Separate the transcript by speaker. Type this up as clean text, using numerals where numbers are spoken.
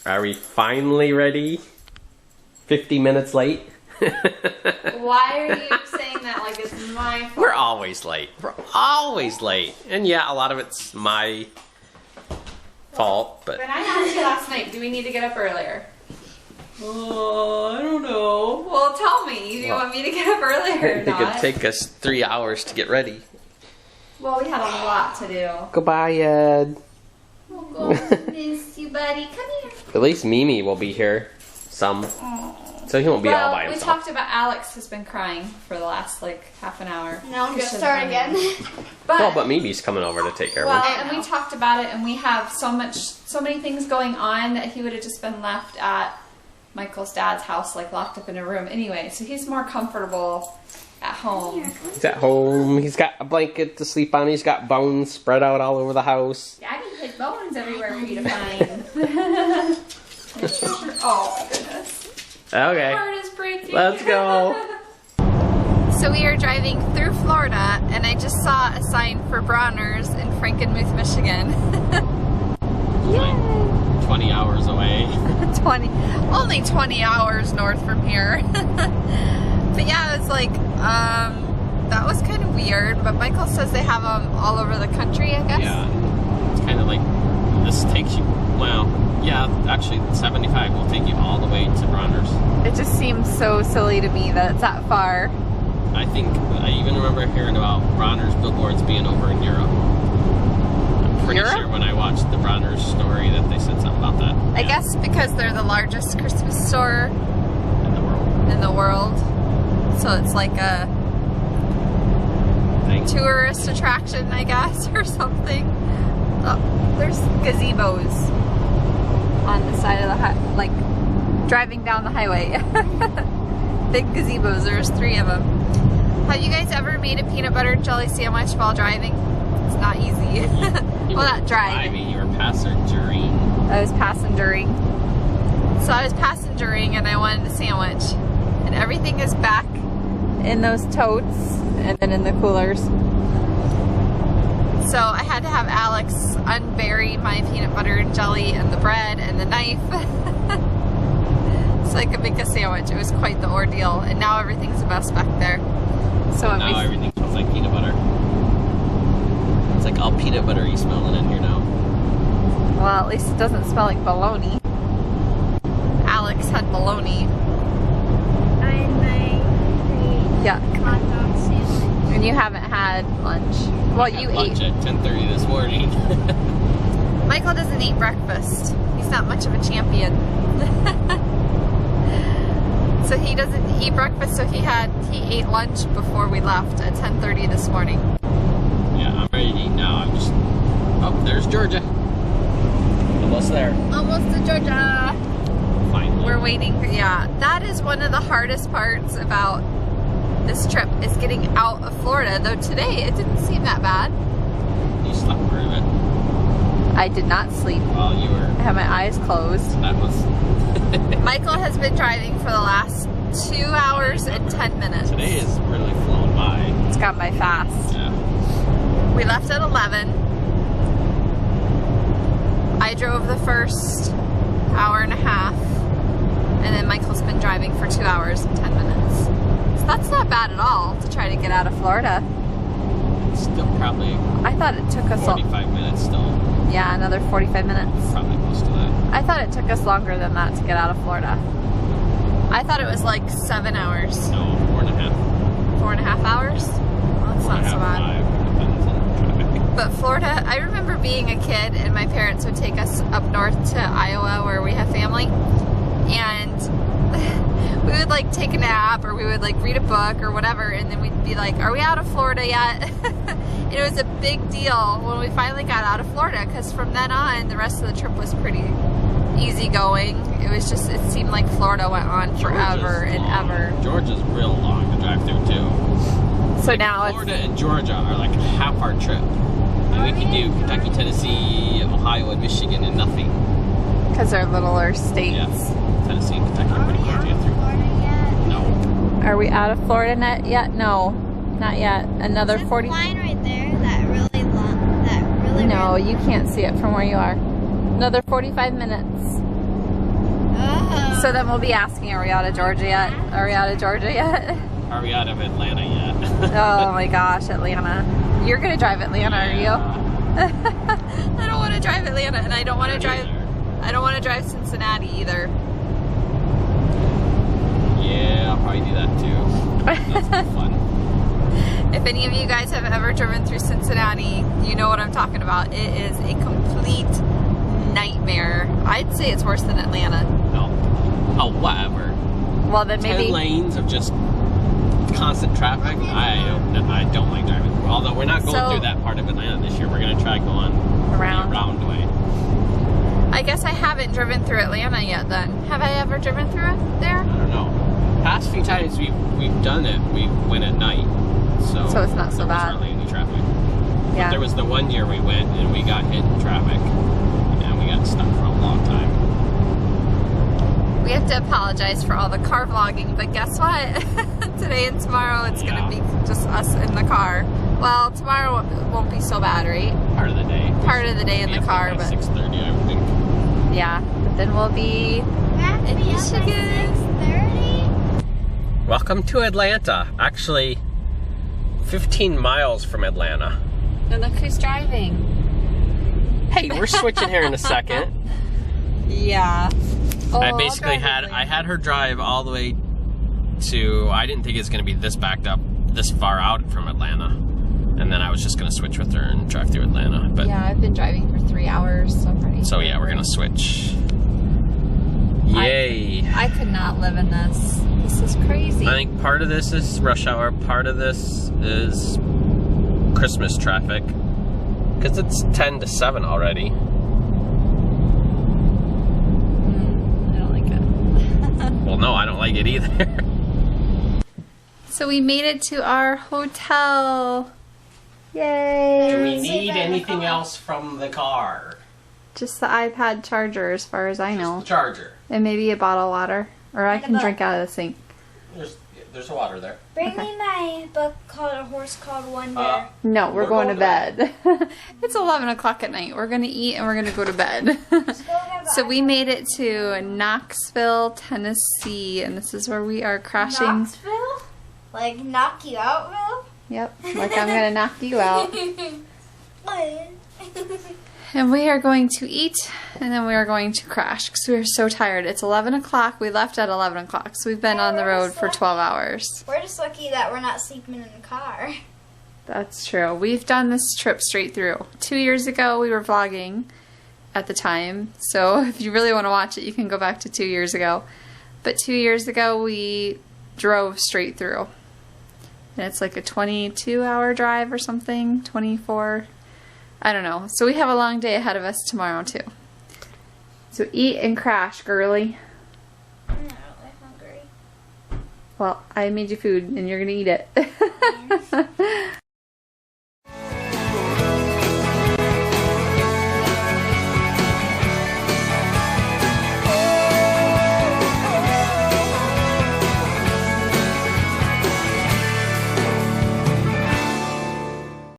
Speaker 1: Are we finally ready? 50 minutes late?
Speaker 2: Why are you saying that like it's my fault?
Speaker 1: We're always late. We're always late. And yeah, a lot of it's my fault, but...
Speaker 2: When I asked you last night, do we need to get up earlier?
Speaker 1: Oh, I don't know.
Speaker 2: Well, tell me. Do you want me to get up earlier or
Speaker 1: It
Speaker 2: not?
Speaker 1: could take us 3 hours to get ready.
Speaker 2: Well, we had a lot to do.
Speaker 1: Goodbye, Ed.
Speaker 2: Oh, go miss you, buddy. Come here.
Speaker 1: At least Mimi will be here. Some. So he won't be all by
Speaker 2: We
Speaker 1: himself.
Speaker 2: talked about Alex has been crying for the last like half an hour.
Speaker 3: Now I'm gonna start again.
Speaker 1: But Mimi's coming over to take care of him.
Speaker 2: Well, and we talked about it, and we have so many things going on that he would have just been left at Michael's dad's house, like locked up in a room anyway. So he's more comfortable at home.
Speaker 1: He's at home. He's got a blanket to sleep on. He's got bones spread out all over the house.
Speaker 2: Daddy put bones everywhere for you to find. Oh my goodness.
Speaker 1: Okay.
Speaker 2: My heart is breaking.
Speaker 1: Let's go.
Speaker 2: So we are driving through Florida, and I just saw a sign for Bronner's in Frankenmuth, Michigan.
Speaker 1: Like 20 hours away.
Speaker 2: Only 20 hours north from here. But yeah, it was like, that was kind of weird, but Michael says they have them all over the country, I guess.
Speaker 1: Yeah, it's kind of like, this takes you, well, yeah, actually 75 will take you all the way to Bronner's.
Speaker 2: It just seems so silly to me that it's that far.
Speaker 1: I think, I even remember hearing about Bronner's billboards being over in Europe. I'm pretty sure when I watched the Bronner's story that they said something about that.
Speaker 2: I guess because they're the largest Christmas store
Speaker 1: In the world.
Speaker 2: So it's like a
Speaker 1: Thing.
Speaker 2: tourist attraction, I guess, or something. Oh, there's gazebos on the side of the like driving down the highway. Big gazebos, there's 3 of them. Have you guys ever made a peanut butter and jelly sandwich while driving? It's not easy. Well, not driving.
Speaker 1: You were passengering.
Speaker 2: I was passengering. So I was passengering and I wanted a sandwich. And everything is back in those totes and then in the coolers. So I had to have Alex unbury my peanut butter and jelly and the bread and the knife so I could make a sandwich. It was quite the ordeal. And now everything's a mess back there. So
Speaker 1: now everything smells like peanut butter. It's like all peanut buttery smelling in here now.
Speaker 2: Well, at least it doesn't smell like bologna. Alex had bologna. Yeah.
Speaker 3: Hot dog sandwich.
Speaker 2: And you haven't had lunch. Well, you
Speaker 1: lunch
Speaker 2: ate.
Speaker 1: at 10:30 this morning.
Speaker 2: Michael doesn't eat breakfast. He's not much of a champion. So he doesn't eat breakfast, so he ate lunch before we left at 10:30 this morning.
Speaker 1: Yeah, I'm ready to eat now. I'm just... Oh, there's Georgia. Almost there.
Speaker 2: Almost to Georgia.
Speaker 1: Finally.
Speaker 2: We're waiting. Yeah, that is one of the hardest parts about this trip, is getting out of Florida. Though today it didn't seem that bad.
Speaker 1: You slept for a bit.
Speaker 2: I did not sleep.
Speaker 1: Well, you were...
Speaker 2: I had my eyes closed.
Speaker 1: That was...
Speaker 2: Michael has been driving for the last 2 hours and 10 minutes.
Speaker 1: Today has really flown by.
Speaker 2: It's gone by fast.
Speaker 1: Yeah.
Speaker 2: We left at 11. I drove the first hour and a half, and then Michael's been driving for 2 hours and 10 minutes. So that's not bad at all to try to get out of Florida.
Speaker 1: Still probably...
Speaker 2: I thought it took us
Speaker 1: 45 minutes still.
Speaker 2: Yeah, another 45 minutes.
Speaker 1: Probably close to that.
Speaker 2: I thought it took us longer than that to get out of Florida. I thought it was like 7 hours.
Speaker 1: No, 4.5.
Speaker 2: 4.5 hours? Well, that's not so bad.
Speaker 1: 5, depends on traffic.
Speaker 2: But Florida, I remember being a kid and my parents would take us up north to Iowa where we have family, and we would like take a nap or we would like read a book or whatever, and then we'd be like, are we out of Florida yet? And it was a big deal when we finally got out of Florida, because from then on the rest of the trip was pretty easy going. It was just, it seemed like Florida went on forever and ever.
Speaker 1: Georgia's real long to drive through too.
Speaker 2: So
Speaker 1: like
Speaker 2: now
Speaker 1: Florida and Georgia are like half our trip. And we can do Kentucky, Tennessee, Ohio, and Michigan and nothing.
Speaker 2: Because they're littler states.
Speaker 1: Yeah. Tennessee and Kentucky are pretty hard to get through. No.
Speaker 2: Are we out of Florida yet? No, not yet. Another 40.
Speaker 3: Line right there, that really long, that really.
Speaker 2: No, you can't see it from where you are. Another 45 minutes.
Speaker 3: Oh.
Speaker 2: So then we'll be asking, are we out of Georgia yet? Are we out of Georgia yet?
Speaker 1: Are we out of Atlanta yet?
Speaker 2: Oh my gosh, Atlanta. You're gonna drive Atlanta, are you? I don't want to drive Atlanta, and I don't want to drive. I don't want to drive Cincinnati either.
Speaker 1: Yeah, I'll probably do that too. That's fun.
Speaker 2: If any of you guys have ever driven through Cincinnati, you know what I'm talking about. It is a complete nightmare. I'd say it's worse than Atlanta.
Speaker 1: Oh, whatever.
Speaker 2: Well, then
Speaker 1: 10
Speaker 2: maybe.
Speaker 1: lanes of just constant traffic. I don't like driving through. Although we're not going through that part of Atlanta this year. We're going to try going
Speaker 2: Around.
Speaker 1: the round way.
Speaker 2: I guess I haven't driven through Atlanta yet then. Have I ever driven through it there?
Speaker 1: I don't know. Past few times we've done it, we went at night. So
Speaker 2: it's not so
Speaker 1: there
Speaker 2: bad.
Speaker 1: wasn't really any traffic.
Speaker 2: Yeah.
Speaker 1: But there was the one year we went and we got hit in traffic. And we got stuck for a long time.
Speaker 2: We have to apologize for all the car vlogging, but guess what? Today and tomorrow it's going to be just us in the car. Well, tomorrow won't be so bad, right?
Speaker 1: Part of the day.
Speaker 2: Part of the day in the car, but
Speaker 1: 6:30, I would think.
Speaker 2: yeah. But then we'll be in Michigan.
Speaker 3: 6:30.
Speaker 1: Welcome to Atlanta. Actually, 15 miles from Atlanta.
Speaker 2: And look who's driving.
Speaker 1: Hey, we're switching here in a second.
Speaker 2: Yeah. Oh,
Speaker 1: I basically I had her drive all the way to, I didn't think it's going to be this backed up, this far out from Atlanta. And then I was just going to switch with her and drive through Atlanta. But
Speaker 2: yeah, I've been driving for 3 hours, so I'm ready.
Speaker 1: So yeah, we're going to switch. Yay.
Speaker 2: I could not live in this. This is crazy.
Speaker 1: I think part of this is rush hour, part of this is Christmas traffic. Because it's 10 to 7 already.
Speaker 2: I don't like it.
Speaker 1: Well, no, I don't like it either.
Speaker 2: So we made it to our hotel. Yay!
Speaker 1: Do we need anything else from the car?
Speaker 2: Just the iPad charger, as far as I know.
Speaker 1: The charger.
Speaker 2: And maybe a bottle of water. Or I can drink out of the sink.
Speaker 1: There's water there.
Speaker 3: Bring me my book called A Horse Called Wonder.
Speaker 2: No, we're going to bed. It's 11 o'clock at night. We're going to eat and we're going to go to bed. So we made it to Knoxville, Tennessee. And this is where we are crashing.
Speaker 3: Knoxville? Like knock you outville?
Speaker 2: Yep, like I'm going to knock you out.
Speaker 3: What?
Speaker 2: And we are going to eat, and then we are going to crash, because we are so tired. It's 11 o'clock. We left at 11 o'clock, so we've been on the road for 12 hours.
Speaker 3: We're just lucky that we're not sleeping in the car.
Speaker 2: That's true. We've done this trip straight through. 2 years ago, we were vlogging at the time, so if you really want to watch it, you can go back to 2 years ago. But 2 years ago, we drove straight through. And it's like a 22-hour drive or something, 24. I don't know. So we have a long day ahead of us tomorrow, too. So eat and crash, girly.
Speaker 3: I'm not really hungry.
Speaker 2: Well, I made you food, and you're going to eat it.